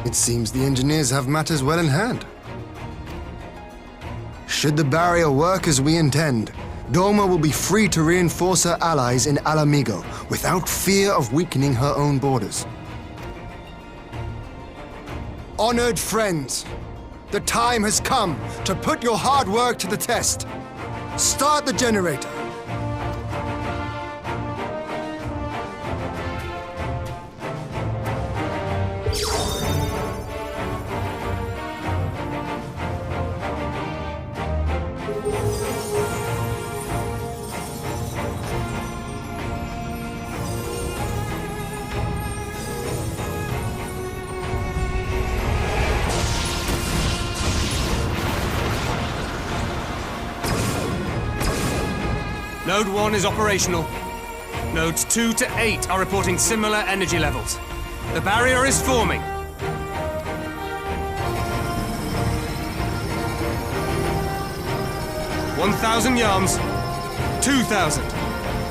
It seems the engineers have matters well in hand. Should the barrier work as we intend, Doma will be free to reinforce her allies in Alamigo without fear of weakening her own borders. Honored friends, the time has come to put your hard work to the test. Start the generator. Node 1 is operational. Nodes 2 to 8 are reporting similar energy levels. The barrier is forming. $1,000 yards, 2,000,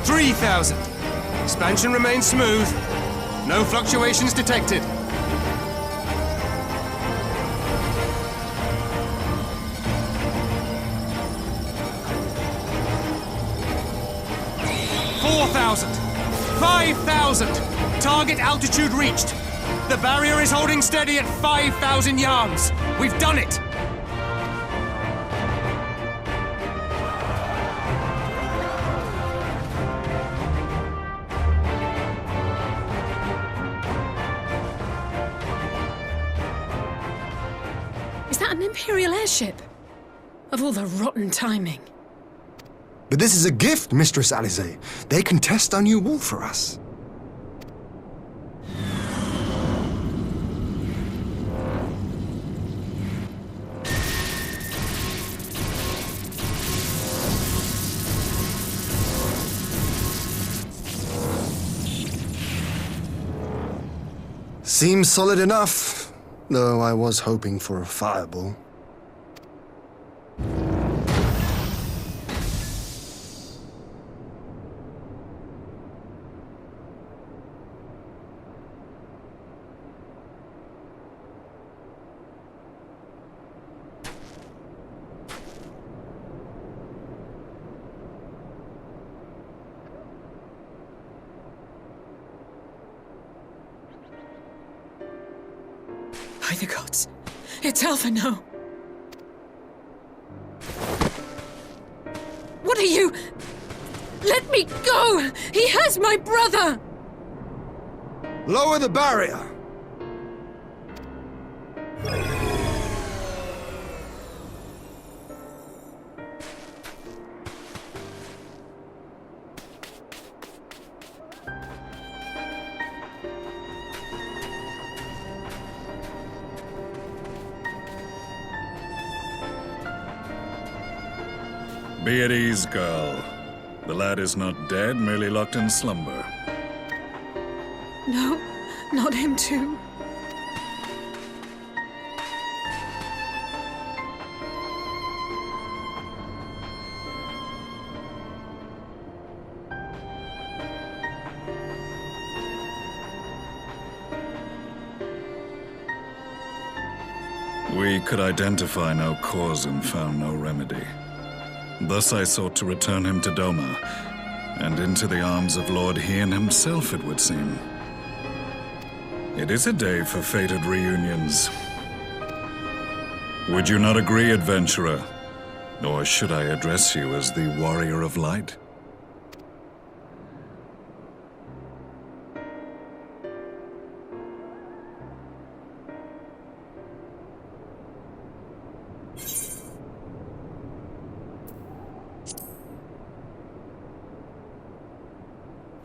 3,000. Expansion remains smooth. No fluctuations detected. 4,000! 5,000! Target altitude reached! The barrier is holding steady at 5,000 yards! We've done it! Is that an Imperial airship? Of all the rotten timing. But this is a gift, Mistress Alize. They can test our new wall for us. Seems solid enough, though I was hoping for a fireball. By the gods, it's Alpha now. What are you? Let me go! He has my brother! Lower the barrier! Be at ease, girl. The lad is not dead, merely locked in slumber. No, not him too. We could identify no cause and found no remedy. Thus I sought to return him to Doma, and into the arms of Lord Hien himself, it would seem. It is a day for fated reunions. Would you not agree, adventurer? Or should I address you as the Warrior of Light?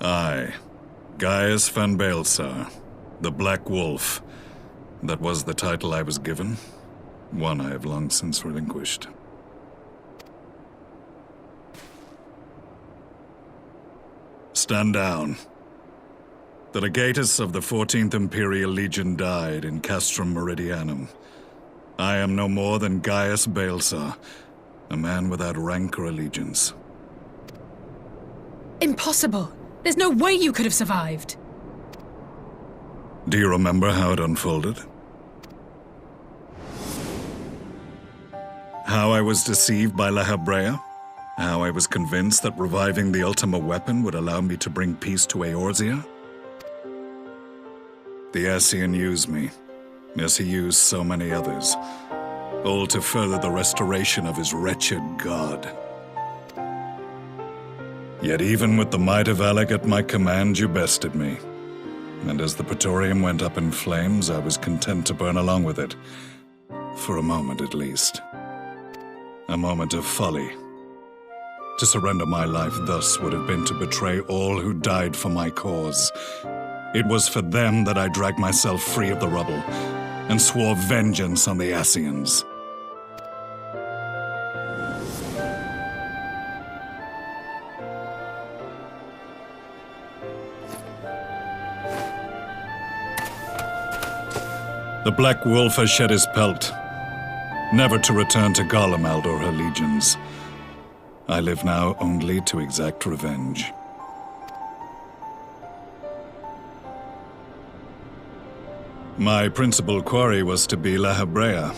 I, Gaius van Baelsar, the Black Wolf. That was the title I was given, one I have long since relinquished. Stand down. The legatus of the 14th Imperial Legion died in Castrum Meridianum. I am no more than Gaius Baelsar, a man without rank or allegiance. Impossible! There's no way you could have survived. Do you remember how it unfolded? How I was deceived by La Habrea? How I was convinced that reviving the Ultima weapon would allow me to bring peace to Eorzea? The Ascian used me, as he used so many others, all to further the restoration of his wretched god. Yet even with the might of Alec at my command, you bested me. And as the Praetorium went up in flames, I was content to burn along with it. For a moment at least. A moment of folly. To surrender my life thus would have been to betray all who died for my cause. It was for them that I dragged myself free of the rubble, and swore vengeance on the Ascians. The Black Wolf has shed his pelt, never to return to Garlemald or her legions. I live now only to exact revenge. My principal quarry was to be La Habrea,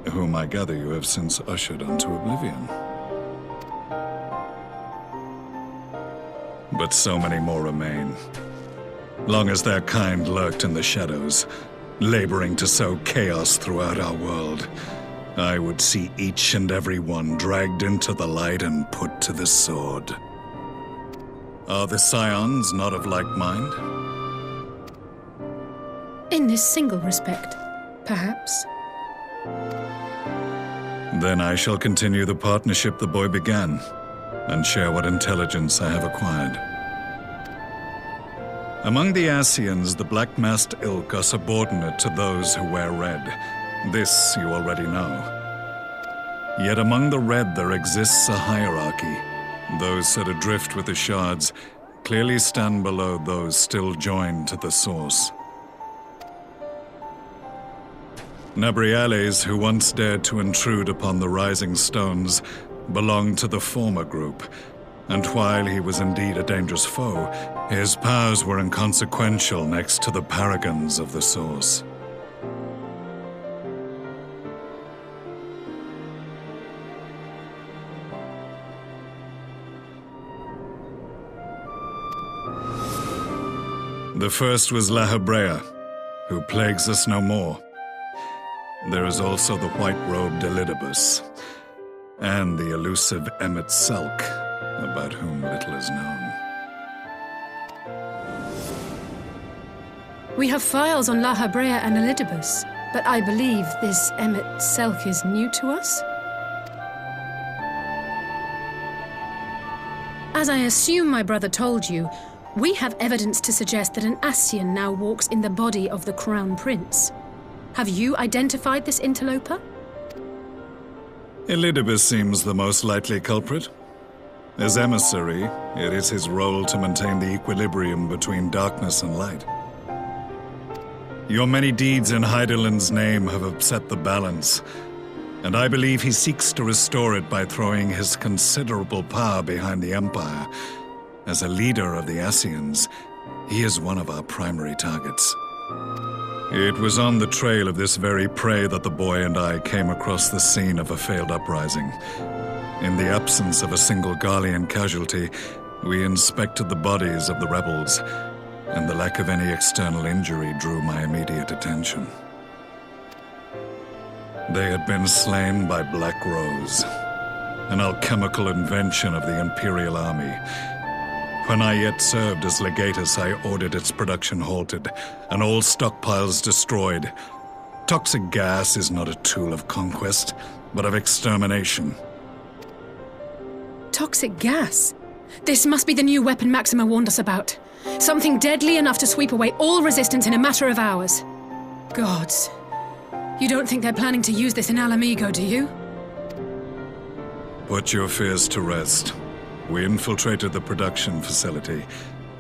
whom I gather you have since ushered unto oblivion. But so many more remain, long as their kind lurked in the shadows, laboring to sow chaos throughout our world. I would see each and every one dragged into the light and put to the sword. Are the Scions not of like mind? In this single respect, perhaps. Then I shall continue the partnership the boy began, and share what intelligence I have acquired. Among the Ascians, the Black-Masked Ilk are subordinate to those who wear red. This you already know. Yet among the Red there exists a hierarchy. Those set adrift with the shards clearly stand below those still joined to the source. Nabriales, who once dared to intrude upon the Rising Stones, belonged to the former group, and while he was indeed a dangerous foe, his powers were inconsequential next to the paragons of the Source. The first was La Habrea, who plagues us no more. There is also the white-robed Elidibus, and the elusive Emmet Selk, about whom little is known. We have files on La Habrea and Elidibus, but I believe this Emmet Selk is new to us? As I assume my brother told you, we have evidence to suggest that an Ascian now walks in the body of the Crown Prince. Have you identified this interloper? Elidibus seems the most likely culprit. As emissary, it is his role to maintain the equilibrium between darkness and light. Your many deeds in Hydaelyn's name have upset the balance, and I believe he seeks to restore it by throwing his considerable power behind the Empire. As a leader of the Ascians, he is one of our primary targets. It was on the trail of this very prey that the boy and I came across the scene of a failed uprising. In the absence of a single Garlean casualty, we inspected the bodies of the rebels, and the lack of any external injury drew my immediate attention. They had been slain by Black Rose, an alchemical invention of the Imperial Army. When I yet served as legatus, I ordered its production halted, and all stockpiles destroyed. Toxic gas is not a tool of conquest, but of extermination. Toxic gas? This must be the new weapon Maxima warned us about. Something deadly enough to sweep away all resistance in a matter of hours. Gods. You don't think they're planning to use this in Alamigo, do you? Put your fears to rest. We infiltrated the production facility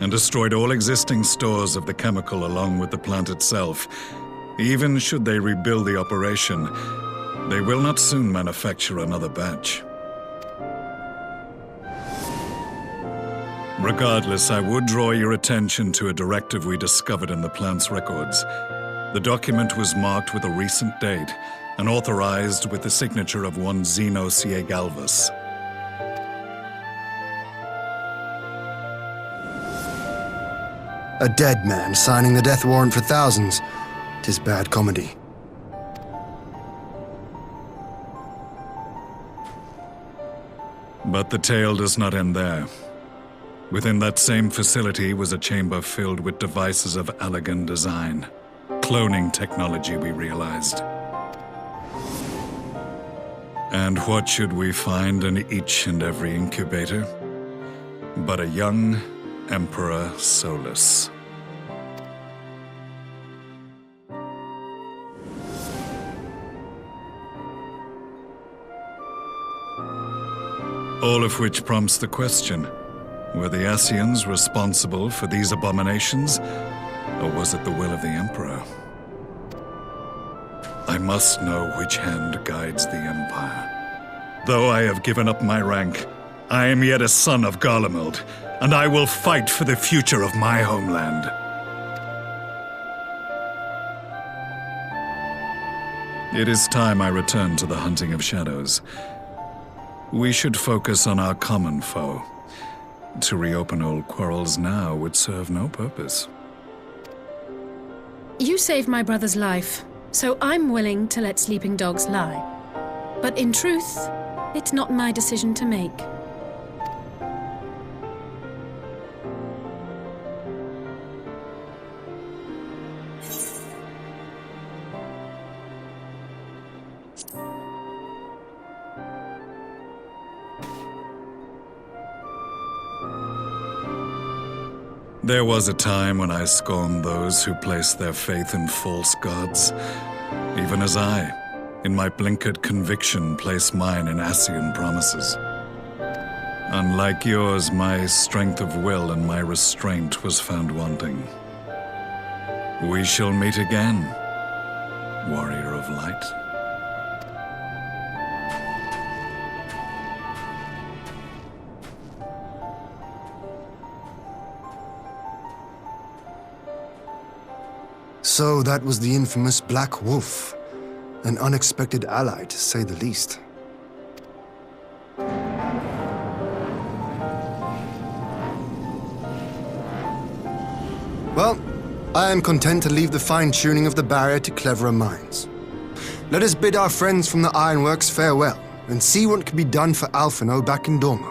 and destroyed all existing stores of the chemical along with the plant itself. Even should they rebuild the operation, they will not soon manufacture another batch. Regardless, I would draw your attention to a directive we discovered in the plant's records. The document was marked with a recent date, and authorized with the signature of one Zeno Galvus. A dead man signing the death warrant for thousands. 'Tis bad comedy. But the tale does not end there. Within that same facility was a chamber filled with devices of elegant design. Cloning technology, we realized. And what should we find in each and every incubator? But a young Emperor Solus. All of which prompts the question, were the Ascians responsible for these abominations, or was it the will of the Emperor? I must know which hand guides the Empire. Though I have given up my rank, I am yet a son of Garlemald, and I will fight for the future of my homeland. It is time I return to the hunting of shadows. We should focus on our common foe. To reopen old quarrels now would serve no purpose. You saved my brother's life, so I'm willing to let sleeping dogs lie. But in truth, it's not my decision to make. There was a time when I scorned those who placed their faith in false gods, even as I, in my blinkered conviction, place mine in Ascian promises. Unlike yours, my strength of will and my restraint was found wanting. We shall meet again, warrior of light. So that was the infamous Black Wolf. An unexpected ally, to say the least. Well, I am content to leave the fine-tuning of the barrier to cleverer minds. Let us bid our friends from the Ironworks farewell, and see what can be done for Alphino back in Dorma.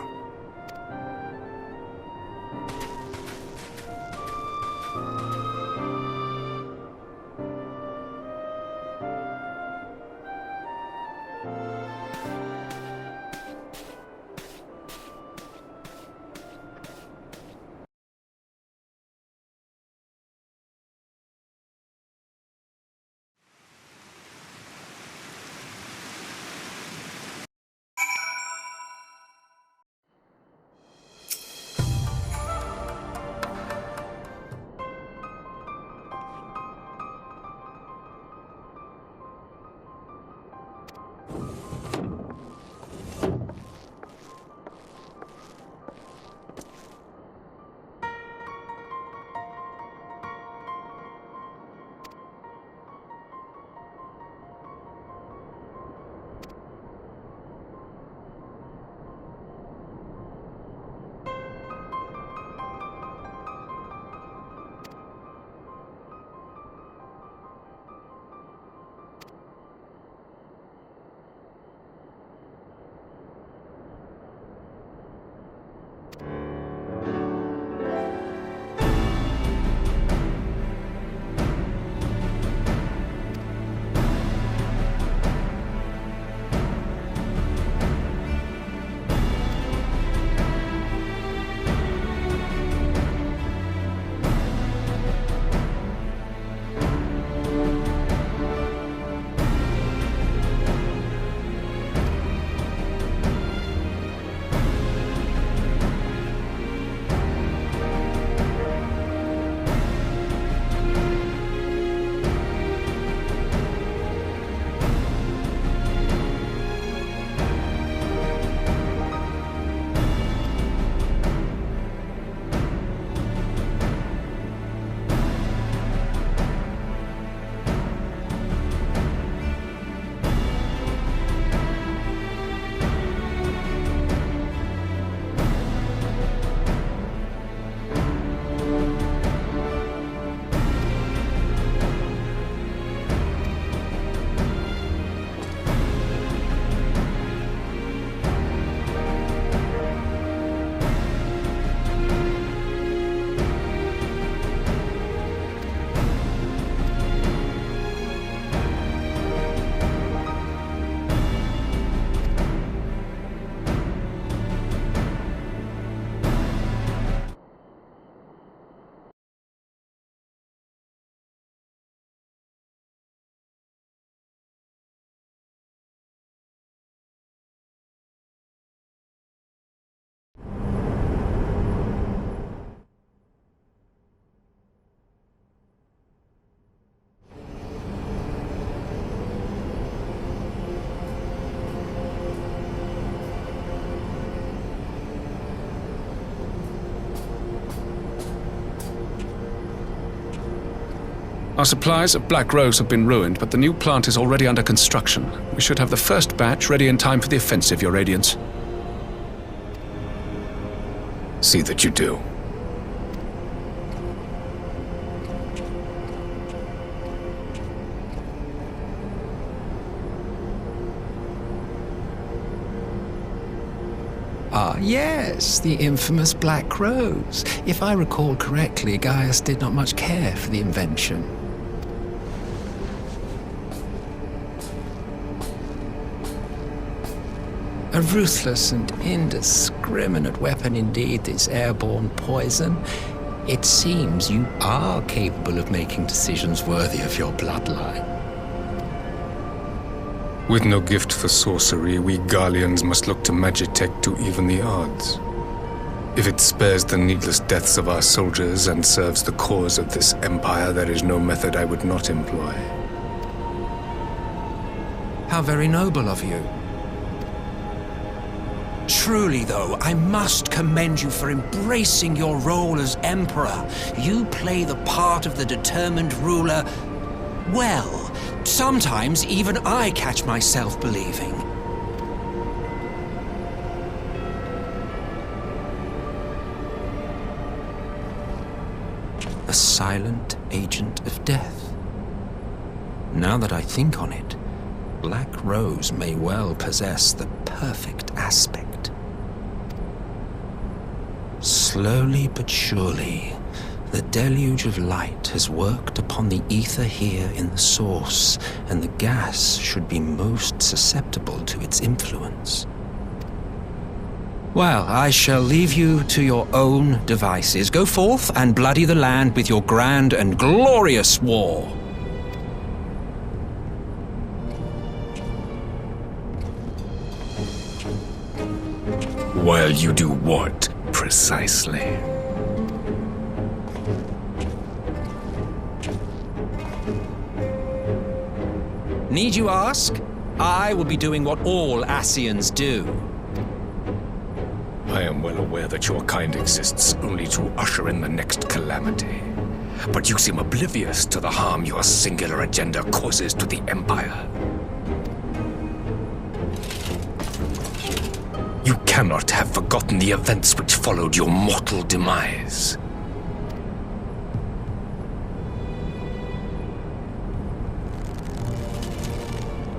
Our supplies of Black Rose have been ruined, but the new plant is already under construction. We should have the first batch ready in time for the offensive, Your Radiance. See that you do. Ah, yes, the infamous Black Rose. If I recall correctly, Gaius did not much care for the invention. A ruthless and indiscriminate weapon indeed, this airborne poison. It seems you are capable of making decisions worthy of your bloodline. With no gift for sorcery, we Garleans must look to Magitech to even the odds. If it spares the needless deaths of our soldiers and serves the cause of this empire, there is no method I would not employ. How very noble of you. Truly, though, I must commend you for embracing your role as Emperor. You play the part of the determined ruler well. Sometimes even I catch myself believing. A silent agent of death. Now that I think on it, Black Rose may well possess the perfect aspect. Slowly but surely, the deluge of light has worked upon the ether here in the source, and the gas should be most susceptible to its influence. Well, I shall leave you to your own devices. Go forth and bloody the land with your grand and glorious war. While you do what, precisely? Need you ask? I will be doing what all Ascians do. I am well aware that your kind exists only to usher in the next calamity. But you seem oblivious to the harm your singular agenda causes to the Empire. You cannot have forgotten the events which followed your mortal demise.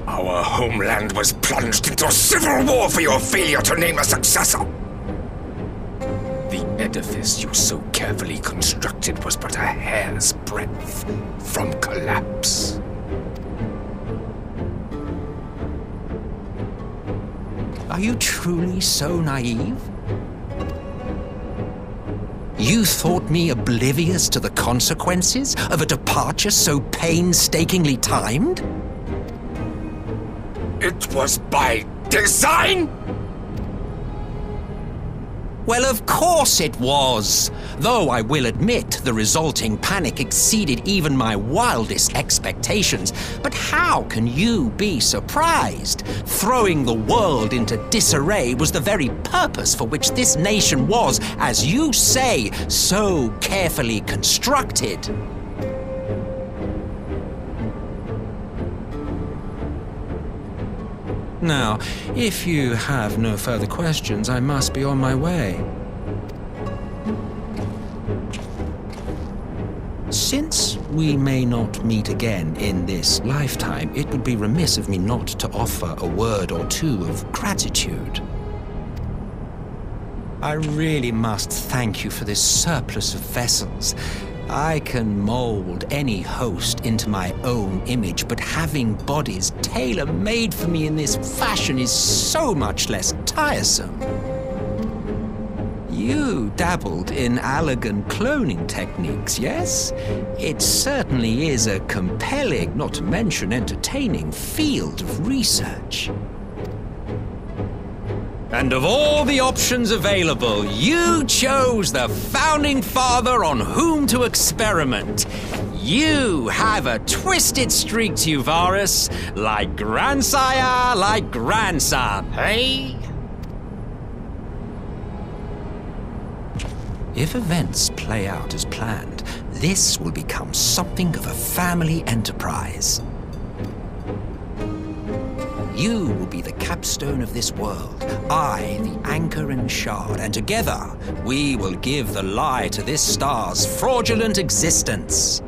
Our homeland was plunged into civil war for your failure to name a successor. The edifice you so carefully constructed was but a hair's breadth from collapse. Are you truly so naive? You thought me oblivious to the consequences of a departure so painstakingly timed? It was by design? Well, of course it was. Though I will admit the resulting panic exceeded even my wildest expectations. But how can you be surprised? Throwing the world into disarray was the very purpose for which this nation was, as you say, so carefully constructed. Now, if you have no further questions, I must be on my way. Since we may not meet again in this lifetime, it would be remiss of me not to offer a word or two of gratitude. I really must thank you for this surplus of vessels. I can mold any host into my own image, but having bodies tailor-made for me in this fashion is so much less tiresome. You dabbled in Allagan cloning techniques, yes? It certainly is a compelling, not to mention entertaining, field of research. And of all the options available, you chose the founding father on whom to experiment. You have a twisted streak to you, Varus, like grandsire, like grandson, hey? If events play out as planned, this will become something of a family enterprise. You will be the capstone of this world, I the anchor and shard, and together we will give the lie to this star's fraudulent existence.